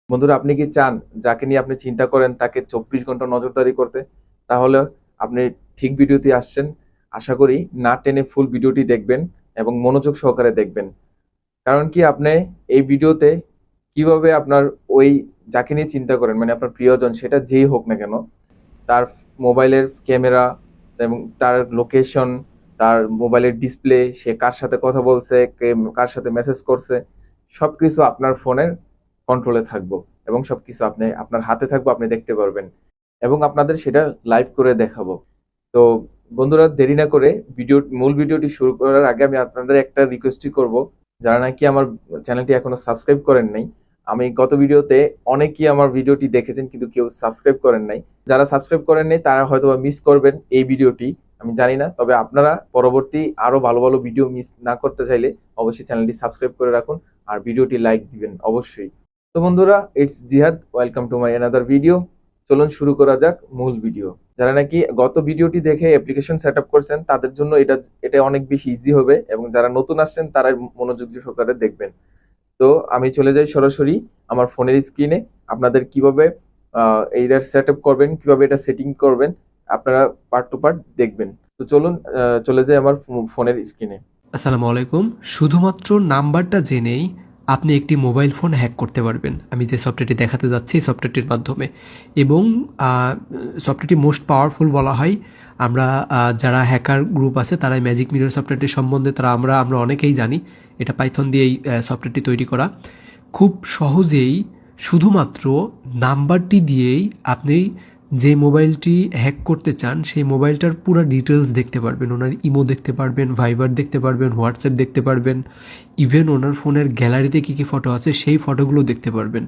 বন্ধুরা, আপনি কি চান যাকে নিয়ে আপনি চিন্তা করেন তাকে 24 ঘন্টা নজরদারি করতে? তাহলে আপনি ঠিক ভিডিওতে আসছেন। আশা করি না টেনে ফুল ভিডিওটি দেখবেন এবং মনোযোগ সহকারে দেখবেন। কারণ কি, আপনি এই ভিডিওতে কিভাবে আপনার ওই যাকে নিয়ে চিন্তা করেন, মানে আপনার প্রিয়জন, সেটা যেই হোক না কেন, তার মোবাইলের ক্যামেরা এবং তার লোকেশন, তার মোবাইলের ডিসপ্লে, সে কার সাথে কথা বলছে, কে কার সাথে মেসেজ করছে, সবকিছু আপনার ফোনের কন্ট্রোলে থাকবো এবং সবকিছু আপনি আপনার হাতে থাকবো, আপনি দেখতে পারবেন এবং আপনাদের সেটা লাইভ করে দেখাবো। তো বন্ধুরা, দেরি না করে মূল ভিডিওটি শুরু করার আগে আমি আপনাদের একটা রিকোয়েস্টই করব। যারা নাকি আমার চ্যানেলটি এখনো সাবস্ক্রাইব করেন নাই, আমি গত ভিডিওতে অনেকেই আমার ভিডিওটি দেখেছেন কিন্তু কেউ সাবস্ক্রাইব করেন নাই। যারা সাবস্ক্রাইব করেন নাই তারা হয়তো মিস করবেন এই ভিডিওটি, আমি জানি না। তবে আপনারা পরবর্তী আরো ভালো ভালো ভিডিও মিস না করতে চাইলে অবশ্যই চ্যানেলটি সাবস্ক্রাইব করে রাখুন আর ভিডিওটি লাইক দিবেন অবশ্যই। তো বন্ধুরা, ইটস জিহাদ, welcome to my another video. চলুন শুরু করা যাক মূল ভিডিও। যারা নাকি গত ভিডিওটি দেখে অ্যাপ্লিকেশন সেট আপ করছেন তাদের জন্য এটা এটা অনেক বেশি ইজি হবে এবং যারা নতুন আসছেন তারা মনোযোগ সহকারে দেখবেন। তো আমি চলে যাই সরাসরি আমার ফোনের স্ক্রিনে। আপনাদের কিভাবে এইটার সেট আপ করবেন, কিভাবে এটা সেটিং করবেন, আপনারা পার্ট টু পার্ট দেখবেন। তো চলুন চলে যাই আমার ফোনের স্ক্রিনে। আসসালামু আলাইকুম। শুধুমাত্র নাম্বারটা জেনেই আপনি একটি মোবাইল ফোন হ্যাক করতে পারবেন আমি যে সফটওয়্যারটি দেখাতে যাচ্ছি এই সফটওয়্যারটির মাধ্যমে। এবং সফটওয়্যারটি মোস্ট পাওয়ারফুল বলা হয়। আমরা যারা হ্যাকার গ্রুপ আছে তারা ম্যাজিক মিরর সফটওয়্যারটি সম্বন্ধে আমরা অনেকেই জানি। এটা পাইথন দিয়ে এই সফটওয়্যারটি তৈরি করা। খুব সহজেই শুধুমাত্র নাম্বারটি দিয়েই আপনি যে মোবাইলটি হ্যাক করতে চান সেই মোবাইলটার পুরো ডিটেলস দেখতে পারবেন। ওনার ইমো দেখতে পারবেন, ভাইবার দেখতে পারবেন, হোয়াটসঅ্যাপ দেখতে পারবেন, ইভেন ওনার ফোনের গ্যালারিতে কী কী ফটো আছে সেই ফটোগুলো দেখতে পারবেন।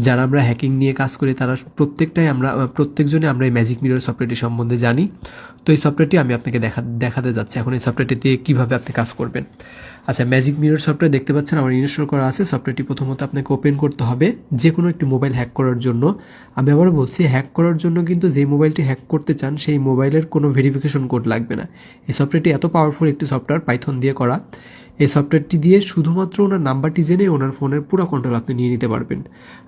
যারা আমরা হ্যাকিং নিয়ে কাজ করি তারা প্রত্যেকজনে আমরা এই ম্যাজিক মিরর সফটওয়্যারটি সম্বন্ধে জানি। তো এই সফটওয়্যারটি আমি আপনাকে দেখাতে যাচ্ছি এখন এই সফটওয়্যারটি দিয়ে কীভাবে আপনি কাজ করবেন। আচ্ছা, ম্যাজিক মিরর সফটওয়্যার দেখতে পাচ্ছেন আমার ইনস্টল করা আছে। সফটওয়্যারটি প্রথমত আপনাকে ওপেন করতে হবে যে কোনো একটি মোবাইল হ্যাক করার জন্য। আমি আবারও বলছি, হ্যাক করার জন্য কিন্তু যে মোবাইলটি হ্যাক করতে চান সেই মোবাইলের কোনো ভেরিফিকেশন কোড লাগবে না। এই সফটওয়্যারটি এত পাওয়ারফুল একটি সফটওয়্যার, পাইথন দিয়ে করা। এই সফটওয়্যারটি দিয়ে শুধুমাত্র ওনার নাম্বারটি জেনে ওনার ফোনের পুরো কন্ট্রোল আপনি নিয়ে নিতে পারবেন।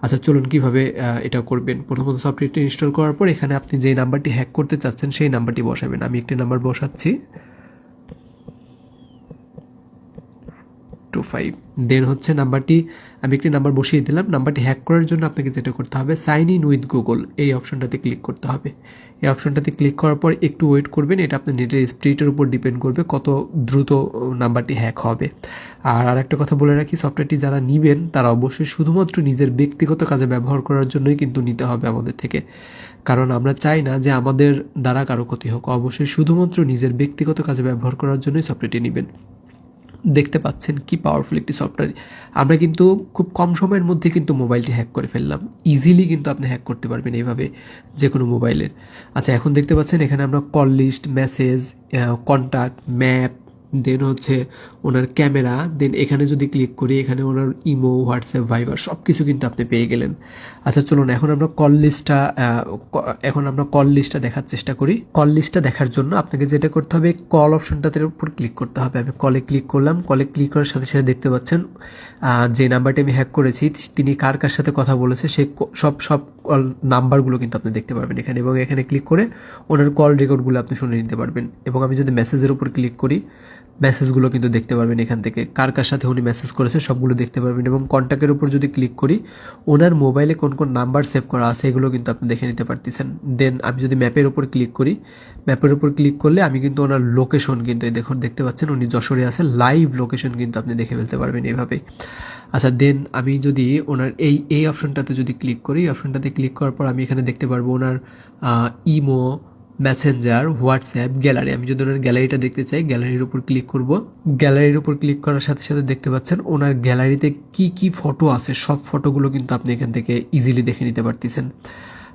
আচ্ছা, চলুন কীভাবে এটা করবেন। প্রথমত সফটওয়্যারটি ইনস্টল করার পর এখানে আপনি যে নাম্বারটি হ্যাক করতে চাচ্ছেন সেই নাম্বারটি বসাবেন। আমি একটি নাম্বার বসাচ্ছি, 25। দেন হচ্ছে নাম্বারটি, আমি একটি নাম্বার বসিয়ে দিলাম। নাম্বারটি হ্যাক করার জন্য আপনাকে যেটা করতে হবে, সাইন ইন উইথ গুগল এই অপশনটাতে ক্লিক করতে হবে। এই অপশনটাতে ক্লিক করার পর একটু ওয়েট করবেন। এটা আপনার নেটের স্পিডের উপর ডিপেন্ড করবে কত দ্রুত নাম্বারটি হ্যাক হবে। আর আরেকটা কথা বলে রাখি, সফটওয়্যারটি যারা নেবেন তারা অবশ্যই শুধুমাত্র নিজের ব্যক্তিগত কাজে ব্যবহার করার জন্যই কিন্তু নিতে হবে আমাদের থেকে। কারণ আমরা চাই না যে আমাদের দ্বারা কারো ক্ষতি হোক। অবশ্যই শুধুমাত্র নিজের ব্যক্তিগত কাজে ব্যবহার করার জন্যই সফটওয়্যারটি নেবেন। দেখতে পাচ্ছেন কি পাওয়ারফুল একটি সফটওয়্যার। আমরা কিন্তু খুব কম সময়ের মধ্যে কিন্তু মোবাইলটি হ্যাক করে ফেললাম। ইজিলি কিন্তু আপনি হ্যাক করতে পারবেন এইভাবে যে কোনো মোবাইলের। আচ্ছা, এখন দেখতে পাচ্ছেন এখানে আমরা call list, message, contact, map, then হচ্ছে ওনার ক্যামেরা, দেন এখানে যদি ক্লিক করি এখানে ওনার ইমো, হোয়াটসঅ্যাপ, ভাইবার সব কিছু কিন্তু আপনি পেয়ে গেলেন। আচ্ছা, চলুন এখন আমরা কল লিস্টটা দেখার চেষ্টা করি। কল লিস্টটা দেখার জন্য আপনাকে যেটা করতে হবে, কল অপশনটাতে উপর ক্লিক করতে হবে। আমি কলে ক্লিক করলাম। কলে ক্লিক করার সাথে সাথে দেখতে পাচ্ছেন যে নাম্বারটি আমি হ্যাক করেছি তিনি কার কার সাথে কথা বলেছে সেই সব কল নাম্বারগুলো কিন্তু আপনি দেখতে পারবেন এখানে। এবং এখানে ক্লিক করে ওনার কল রেকর্ডগুলো আপনি শুনে নিতে পারবেন। এবং আমি যদি মেসেজের উপর ক্লিক করি, মেসেজগুলো কিন্তু দেখতে পারবেন এখান থেকে। কার কার সাথে উনি মেসেজ করেছে সবগুলো দেখতে পারবেন। এবং কন্ট্যাক্টের উপর যদি ক্লিক করি, ওনার মোবাইলে কোন কোন নাম্বার সেভ করা আছে এগুলো কিন্তু আপনি দেখে নিতে পারতেছেন। দেন আমি যদি ম্যাপের উপর ক্লিক করি, ম্যাপের উপর ক্লিক করলে আমি কিন্তু ওনার লোকেশন কিন্তু দেখতে পাচ্ছেন উনি যশোরে আছে, লাইভ লোকেশন কিন্তু আপনি দেখে ফেলতে পারবেন এইভাবে। আচ্ছা, দেন আমি যদি ওনার এই অপশনটাতে যদি ক্লিক করি, অপশনটাতে ক্লিক করার পর আমি এখানে দেখতে পারবো ওনার ইমো, মেসেঞ্জার, হোয়াটসঅ্যাপ, গ্যালারি। আমি যদি ওনার গ্যালারিটা দেখতে চাই, গ্যালারির উপর ক্লিক করব। গ্যালারির উপর ক্লিক করার সাথে সাথে দেখতে পাচ্ছেন ওনার গ্যালারিতে কি কি ফটো আছে সব ফটোগুলো কিন্তু আপনি এখান থেকে ইজিলি দেখে নিতে পারতেছেন।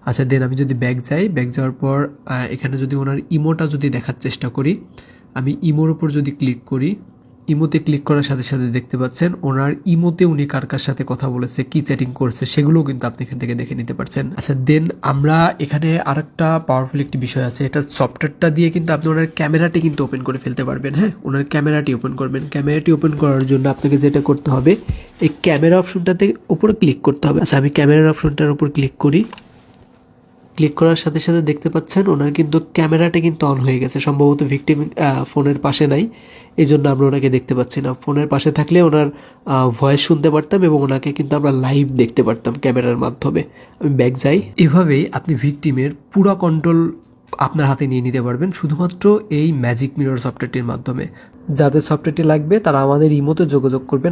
আচ্ছা, দেন আমি যদি ব্যাক যাই, ব্যাক যাওয়ার পর এখানে যদি ওনার ইমোটা যদি দেখার চেষ্টা করি, আমি ইমোর উপর যদি ক্লিক করি, ইমোতে ক্লিক করার সাথে সাথে দেখতে পাচ্ছেন ওনার ইমোতে উনি কার কার সাথে কথা বলেছে, কি চ্যাটিং করছে, সেগুলোও কিন্তু আপনি এখান থেকে দেখে নিতে পারছেন। আচ্ছা, দেন আমরা এখানে আরেকটা পাওয়ারফুল একটি বিষয় আছে, এটা সফটওয়্যারটা দিয়ে কিন্তু আপনি ওনার ক্যামেরাটি কিন্তু ওপেন করে ফেলতে পারবেন। হ্যাঁ, ওনার ক্যামেরাটি ওপেন করবেন। ক্যামেরাটি ওপেন করার জন্য আপনাকে যেটা করতে হবে, এই ক্যামেরা অপশনটাতে উপরে ক্লিক করতে হবে। আচ্ছা, আমি ক্যামেরার অপশনটার উপর ক্লিক করি। ক্লিক করার সাথে সাথে দেখতে পাচ্ছেন ওনার কিন্তু ক্যামেরাটা কিন্তু অন হয়ে গেছে। সম্ভবত ভিকটিম ফোনের পাশে নাই, এই জন্য আমরা ওনাকে দেখতে পাচ্ছি না। ফোনের পাশে থাকলে ওনার ভয়েস শুনতে পারতাম এবং ওনাকে কিন্তু আমরা লাইভ দেখতে পারতাম ক্যামেরার মাধ্যমে। আমি ব্যাক যাই। এভাবেই আপনি ভিকটিমের পুরো কন্ট্রোল আপনার হাতে নিয়ে নিতে পারবেন শুধুমাত্র এই ম্যাজিক মিরর সফটওয়্যারটির মাধ্যমে। যাদের সফটওয়্যারটি লাগবে তারা আমাদের ইমোতে যোগাযোগ করবেন।